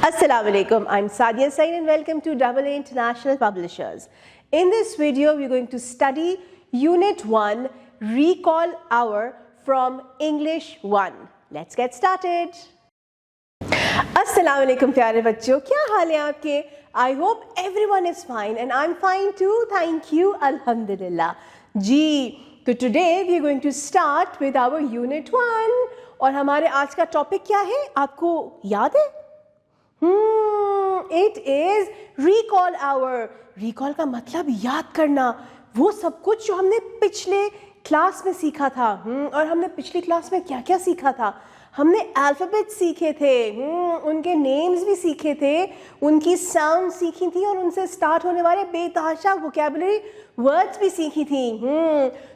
Assalamu alaikum, I'm Sadia Sain and welcome to AA International Publishers. In this video, we're going to study Unit 1, Recall Hour from English 1. Let's get started. Assalamu alaikum प्यारे बच्चों, क्या हाल है आपके? I hope everyone is fine and I'm fine too, thank you, Alhamdulillah. जी, तो today we are going to start with our Unit 1 और हमारे आज का टॉपिक क्या है? आपको याद है? It is recall hour. Recall का मतलब याद करना, वो सब कुछ जो हमने पिछले क्लास में सीखा था। और हमने पिछली क्लास में क्या क्या सीखा था? हमने अल्फ़ाबेट सीखे थे, उनके नेम्स भी सीखे थे, उनकी साउंड सीखी थी और उनसे स्टार्ट होने वाले बेतहाशा वोकैबुलरी वर्ड्स भी सीखी थी।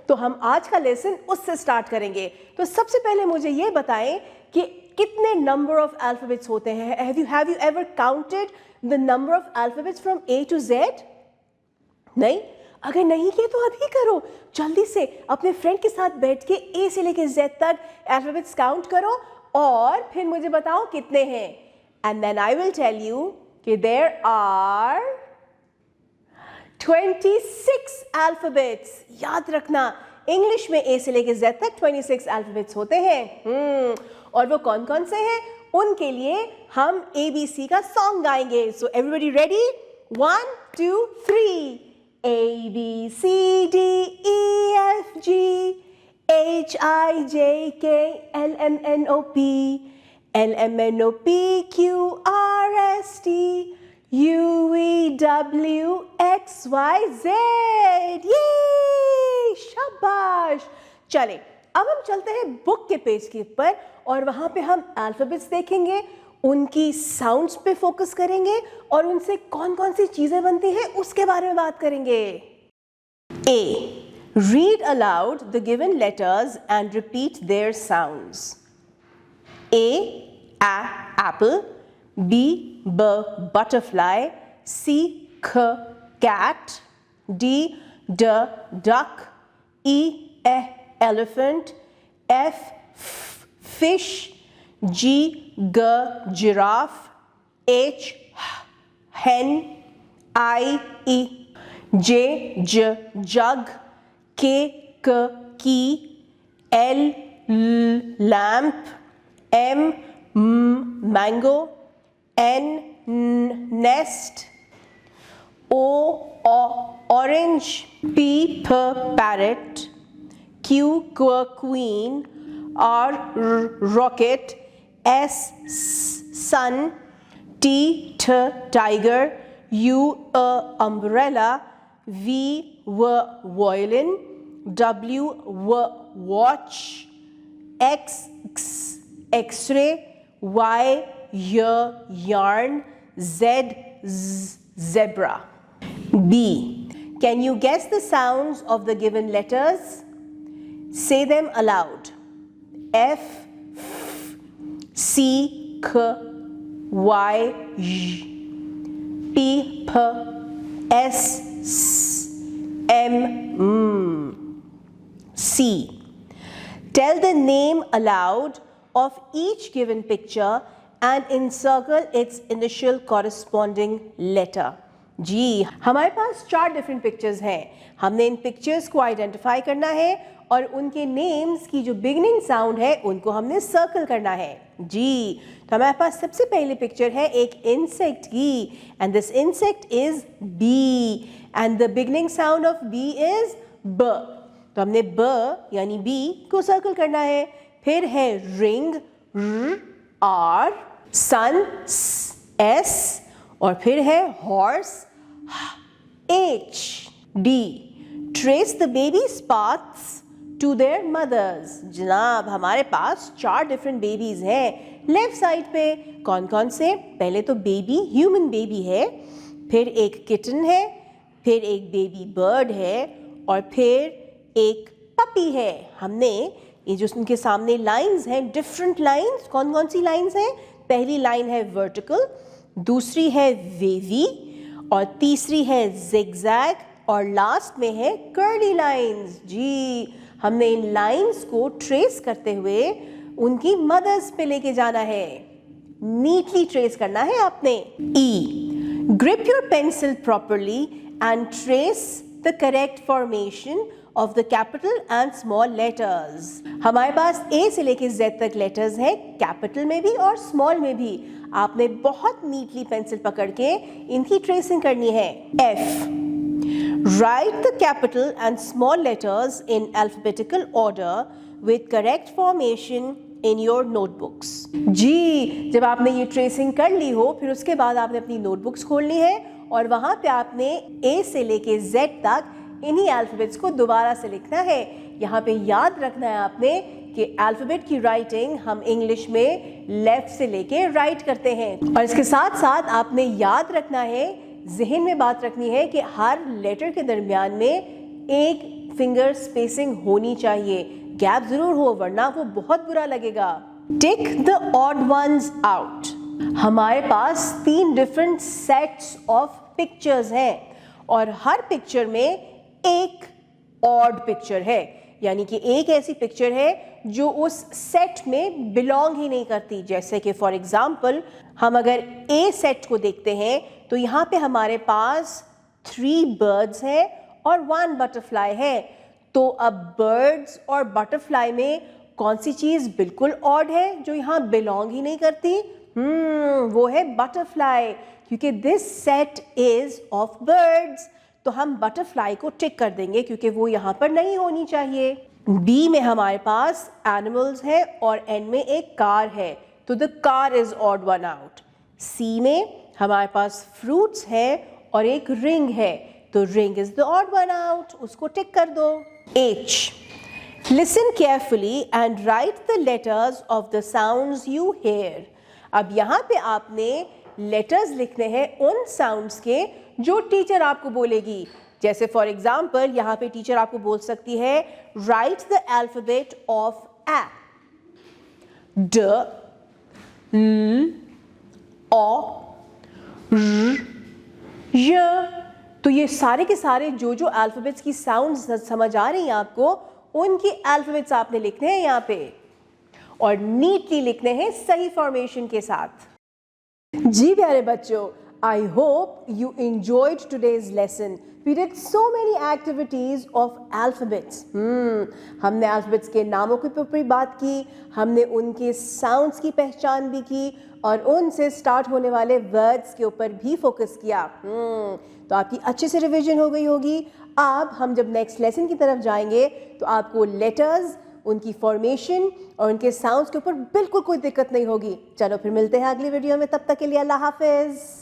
तो हम आज का लेसन उससे स्टार्ट करेंगे। तो सबसे पहले मुझे ये बताएं कि कितने नंबर ऑफ अल्फ़ाबेट्स होते हैं? Have you ever counted the number of alphabets from A to Z? नहीं? अगर नहीं किए तो अभी करो, जल्दी से अपने फ्रेंड के साथ बैठ के ए से लेके जेड तक अल्फ़ाबेट्स काउंट करो और फिर मुझे बताओ कितने हैं। And then I will tell you कि देयर आर 26 अल्फ़ाबेट्स। याद रखना, इंग्लिश में ए से लेके जेड तक 26 अल्फ़ाबेट्स होते हैं। और वो कौन कौन से हैं? उनके लिए हम ABC का सॉन्ग गाएंगे। So everybody ready? 1 2 3 A B C D E F G H I J K L M N O P L M N O P Q R S T U V W X Y Z। ये शाबाश। चले, अब हम चलते हैं book के page के ऊपर और वहाँ पे हम अल्फ़ाबेट्स देखेंगे, उनकी साउंड्स पे फोकस करेंगे और उनसे कौन कौन सी चीज़ें बनती हैं उसके बारे में बात करेंगे। A. Read aloud the given letters and repeat their sounds. A. Apple. B. Butterfly. C. Cat. D. Duck. E. Elephant. F. Fish. G. Giraffe. H. Hen. I. Jug. K. Key. L. Lamp. M. Mango. N. Nest. O. Orange. P. Parrot. Q. Queen. R. Rocket. S. Sun. T. Tiger. U. Umbrella. V. Violin. W. Watch. X. X-ray. Y. Yarn. Z. Zebra. B. Can you guess the sounds of the given letters? Say them aloud. F. C. Y. P. S. M. C. Tell the name aloud of each given picture and encircle its initial corresponding letter. जी, हमारे पास 4 different pictures हैं। हमने इन pictures को identify करना है और उनके names की जो बिगनिंग साउंड है उनको हमने सर्कल करना है। जी, तो हमारे पास सबसे पहली पिक्चर है एक इंसेक्ट की and this insect is B and the beginning sound of B is ब। तो हमने ब यानी बी को सर्कल करना है। फिर है रिंग आर, सन एस और फिर है horse H D. Trace the babies paths to their mothers. जनाब, हमारे पास 4 डिफरेंट बेबीज हैं लेफ्ट साइड पे। कौन कौन से? पहले तो बेबी ह्यूमन बेबी है, फिर एक किटन है, फिर एक बेबी बर्ड है और फिर एक पपी है। हमने ये जो उनके सामने लाइंस हैं, डिफरेंट लाइंस, कौन कौन सी लाइंस हैं? पहली लाइन है वर्टिकल, दूसरी है वेवी और तीसरी है जिगजैग और लास्ट में है कर्ली लाइंस। जी, हमने इन लाइंस को ट्रेस करते हुए उनकी मदर्स पे लेके जाना है। नीटली ट्रेस करना है आपने। E, grip your pencil properly and trace the correct formation of the capital and small letters। हमारे पास A से लेके Z तक लेटर्स हैं, कैपिटल में भी और स्मॉल में भी। आपने बहुत नीटली पेंसिल पकड़ के इनकी ट्रेसिंग करनी है। F, write the capital and small letters in alphabetical order with correct formation in your notebooks। जी, जब आपने ये ट्रेसिंग कर ली हो, फिर उसके बाद आपने अपनी नोटबुक्स खोलनी है और वहाँ पे आपने A से लेके Z तक इन्हीं अल्फ़ाबेट्स को दोबारा से लिखना है। यहाँ पे याद रखना है आपने कि अल्फ़ाबेट की राइटिंग हम इंग्लिश में लेफ़्ट से लेके राइट करते हैं। और इसके साथ साथ आपने याद रखना है, जहन में बात रखनी है कि हर लेटर के दरमियान में एक फिंगर स्पेसिंग होनी चाहिए। गैप ज़रूर हो, वरना वो बहुत बुरा लगेगा। Tick the odd ones out. हमारे पास 3 डिफरेंट सेट्स ऑफ पिक्चर्स हैं और हर पिक्चर में एक ऑड पिक्चर है, यानी कि एक ऐसी पिक्चर है जो उस सेट में बिलोंग ही नहीं करती। जैसे कि फॉर एग्जांपल हम अगर ए सेट को देखते हैं तो यहाँ पे हमारे पास 3 बर्ड्स हैं और 1 बटरफ्लाई है। तो अब बर्ड्स और बटरफ्लाई में कौन सी चीज़ बिल्कुल ऑड है जो यहाँ बिलोंग ही नहीं करती? वो है बटरफ्लाई, क्योंकि this set is of birds. तो हम बटरफ्लाई को टिक कर देंगे क्योंकि वो यहाँ पर नहीं होनी चाहिए। बी में हमारे पास एनिमल्स है और एन में एक कार है, तो the car is odd one out. C में हमारे पास फ्रूट्स है और एक रिंग है, तो ring is the odd one out, उसको टिक कर दो। H, listen carefully and write the letters of the sounds you hear. अब यहाँ पे आपने लेटर्स लिखने हैं उन साउंड्स के जो टीचर आपको बोलेगी। जैसे फॉर एग्जाम्पल यहाँ पे टीचर आपको बोल सकती है राइट द अल्फाबेट ऑफ ए, ड, ल, ओ, र, य। तो ये सारे के सारे जो अल्फाबेट्स की साउंड्स समझ आ रही हैं आपको, उनकी अल्फाबेट्स आपने लिखने हैं यहाँ पे और नीटली लिखने हैं सही फॉर्मेशन के साथ। जी प्यारे बच्चों, I hope you enjoyed today's lesson. We did so many activities of alphabets. हमने alphabets के नामों के ऊपर बात की, हमने उनके sounds की पहचान भी की और उनसे start होने वाले words के ऊपर भी focus किया। तो आपकी अच्छे से रिविजन हो गई होगी। अब हम जब नेक्स्ट लेसन की तरफ जाएंगे तो आपको लेटर्स, उनकी फॉर्मेशन और उनके साउंड्स के ऊपर बिल्कुल कोई दिक्कत नहीं होगी। चलो फिर मिलते हैं अगली वीडियो में, तब तक के लिए अल्लाह हाफिज़।